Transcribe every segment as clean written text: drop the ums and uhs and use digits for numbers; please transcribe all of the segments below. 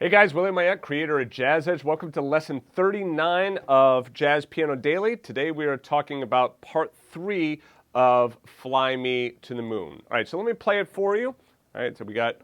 Hey guys, William Mayette, creator at JAZZEDGE. Welcome to lesson 39 of Jazz Piano Daily. Today we are talking about part 3 of Fly Me to the Moon. All right, so let me play it for you. All right, so we got...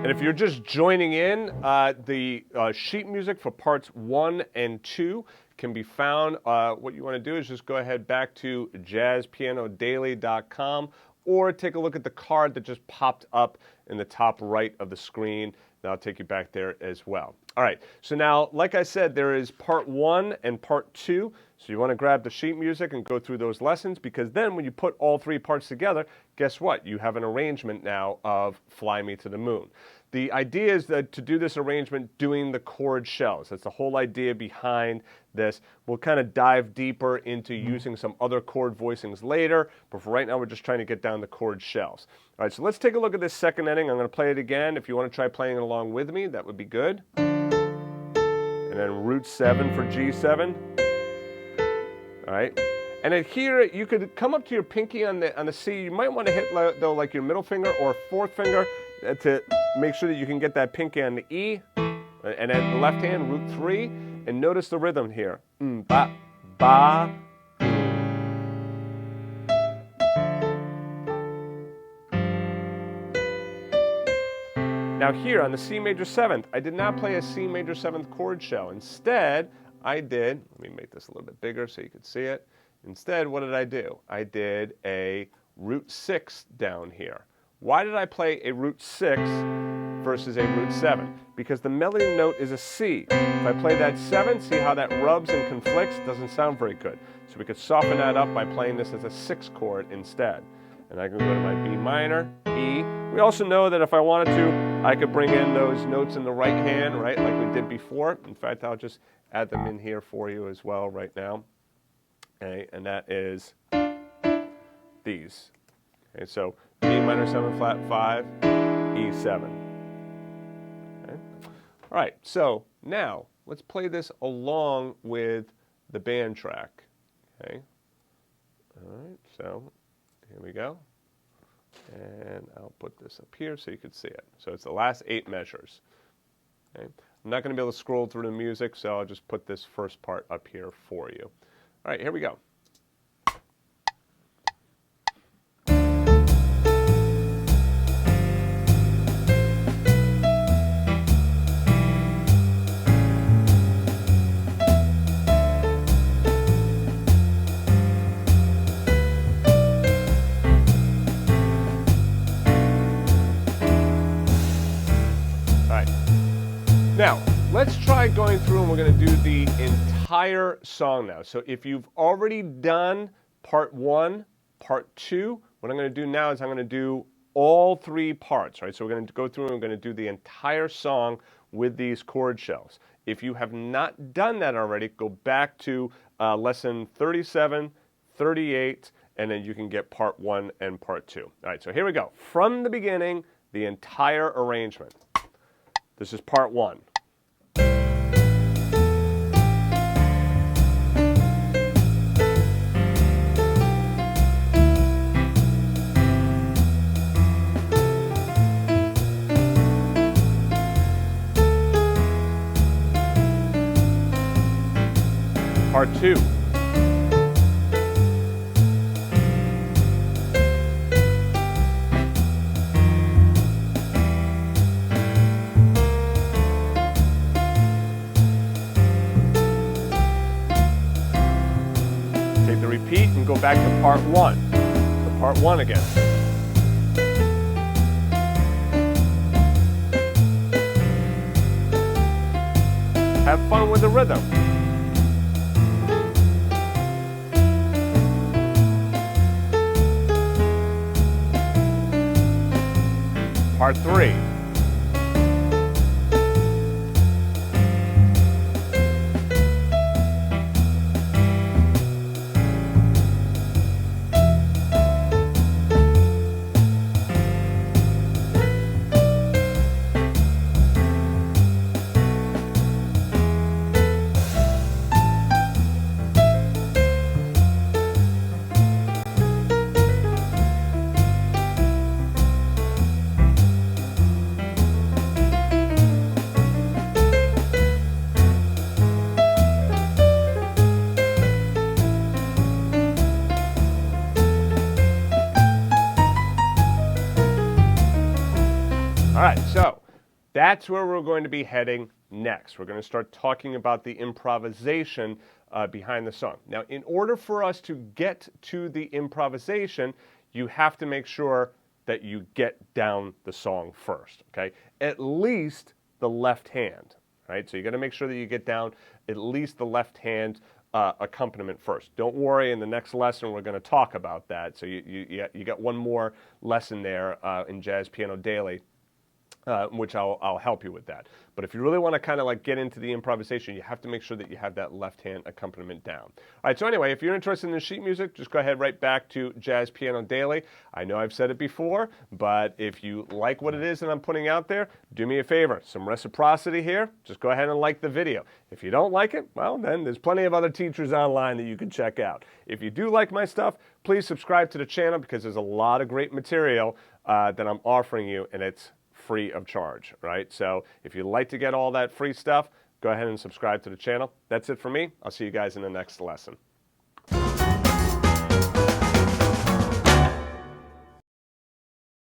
And if you're just joining in, the sheet music for parts 1 and 2 can be found. What you want to do is just go ahead back to jazzpianodaily.com or take a look at the card that just popped up in the top right of the screen. That'll take you back there as well. All right, so now, like I said, there is part 1 and part 2. So you want to grab the sheet music and go through those lessons, because then when you put all 3 parts together, guess what? You have an arrangement now of Fly Me to the Moon. The idea is that to do this arrangement doing the chord shells. That's the whole idea behind this. We'll kind of dive deeper into using some other chord voicings later, but for right now we're just trying to get down the chord shells. All right, so let's take a look at this second ending. I'm going to play it again. If you want to try playing it along with me, that would be good. And then root 7 for G7. All right. And then here, you could come up to your pinky on the C. You might want to hit, though, like your middle finger or fourth finger to make sure that you can get that pinky on the E. And then the left hand, root 3. And notice the rhythm here. Ba, ba. Now here on the C major 7th, I did not play a C major 7th chord shell. Instead, I did, let me make this a little bit bigger so you can see it. Instead, what did I do? I did a root 6 down here. Why did I play a root 6 versus a root 7? Because the melody note is a C. If I play that 7, see how that rubs and conflicts? Doesn't sound very good. So we could soften that up by playing this as a 6 chord instead. And I can go to my B minor, E. We also know that if I wanted to, I could bring in those notes in the right hand, right, like we did before. In fact, I'll just add them in here for you as well right now. Okay, and that is these. Okay, so B minor 7 flat 5, E7. Okay. All right, so now let's play this along with the band track. Okay. All right, so here we go. And I'll put this up here so you can see it. So it's the last 8 measures. Okay. I'm not going to be able to scroll through the music, so I'll just put this first part up here for you. All right, here we go. Now, let's try going through and we're going to do the entire song now. So if you've already done part 1, part 2, what I'm going to do now is I'm going to do all 3 parts, right? So we're going to go through and we're going to do the entire song with these chord shells. If you have not done that already, go back to lesson 37, 38, and then you can get part 1 and part 2. All right, so here we go. From the beginning, the entire arrangement. This is part 1. Part 2. Take the repeat and go back to part 1. So part 1 again. Have fun with the rhythm. Part 3. right, so that's where we're going to be heading next. We're going to start talking about the improvisation behind the song. Now, in order for us to get to the improvisation, you have to make sure that you get down the song first, okay? At least the left hand, right? So you got to make sure that you get down at least the left hand accompaniment first. Don't worry, in the next lesson we're going to talk about that. So you got one more lesson there in Jazz Piano Daily, which I'll help you with that. But if you really want to kind of like get into the improvisation, you have to make sure that you have that left hand accompaniment down. All right, so anyway, if you're interested in sheet music, just go ahead right back to Jazz Piano Daily. I know I've said it before, but if you like what it is that I'm putting out there, do me a favor, some reciprocity here, just go ahead and like the video. If you don't like it, well, then there's plenty of other teachers online that you can check out. If you do like my stuff, please subscribe to the channel because there's a lot of great material that I'm offering you, and it's free of charge, right? So if you'd like to get all that free stuff, go ahead and subscribe to the channel. That's it for me. I'll see you guys in the next lesson.